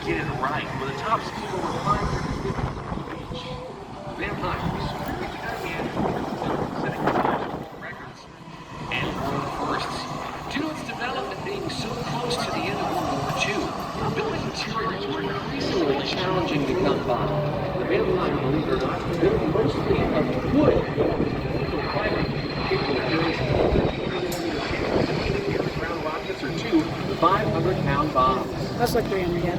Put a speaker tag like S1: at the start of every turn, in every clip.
S1: get it right with a top speed of over 550 miles each. Vampires really kind of setting records and world firsts. Due to its development being so close to the end of World War II, building materials were increasingly challenging to come by. The Vampire, believe it or not, is built mostly of wood, capable of carrying ground rockets or two 500-pound bombs.
S2: That's like 300, yeah.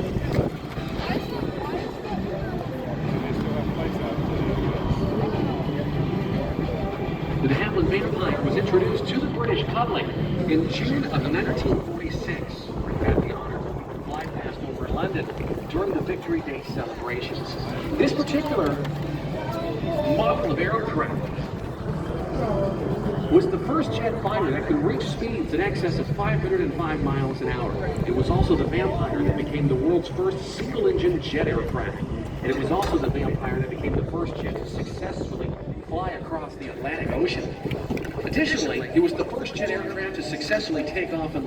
S1: The de Havilland Vampire was introduced to the British public in June of 1946. We had the honor to fly past over London during the Victory Day celebrations. This particular model of aircraft was the first jet fighter that could reach speeds in excess of 505 miles an hour. It was also the Vampire that became the world's first single-engine jet aircraft. And it was also the Vampire that became the first jet to successfully fly across the Atlantic Ocean. Additionally, it was the first jet aircraft to successfully take off and land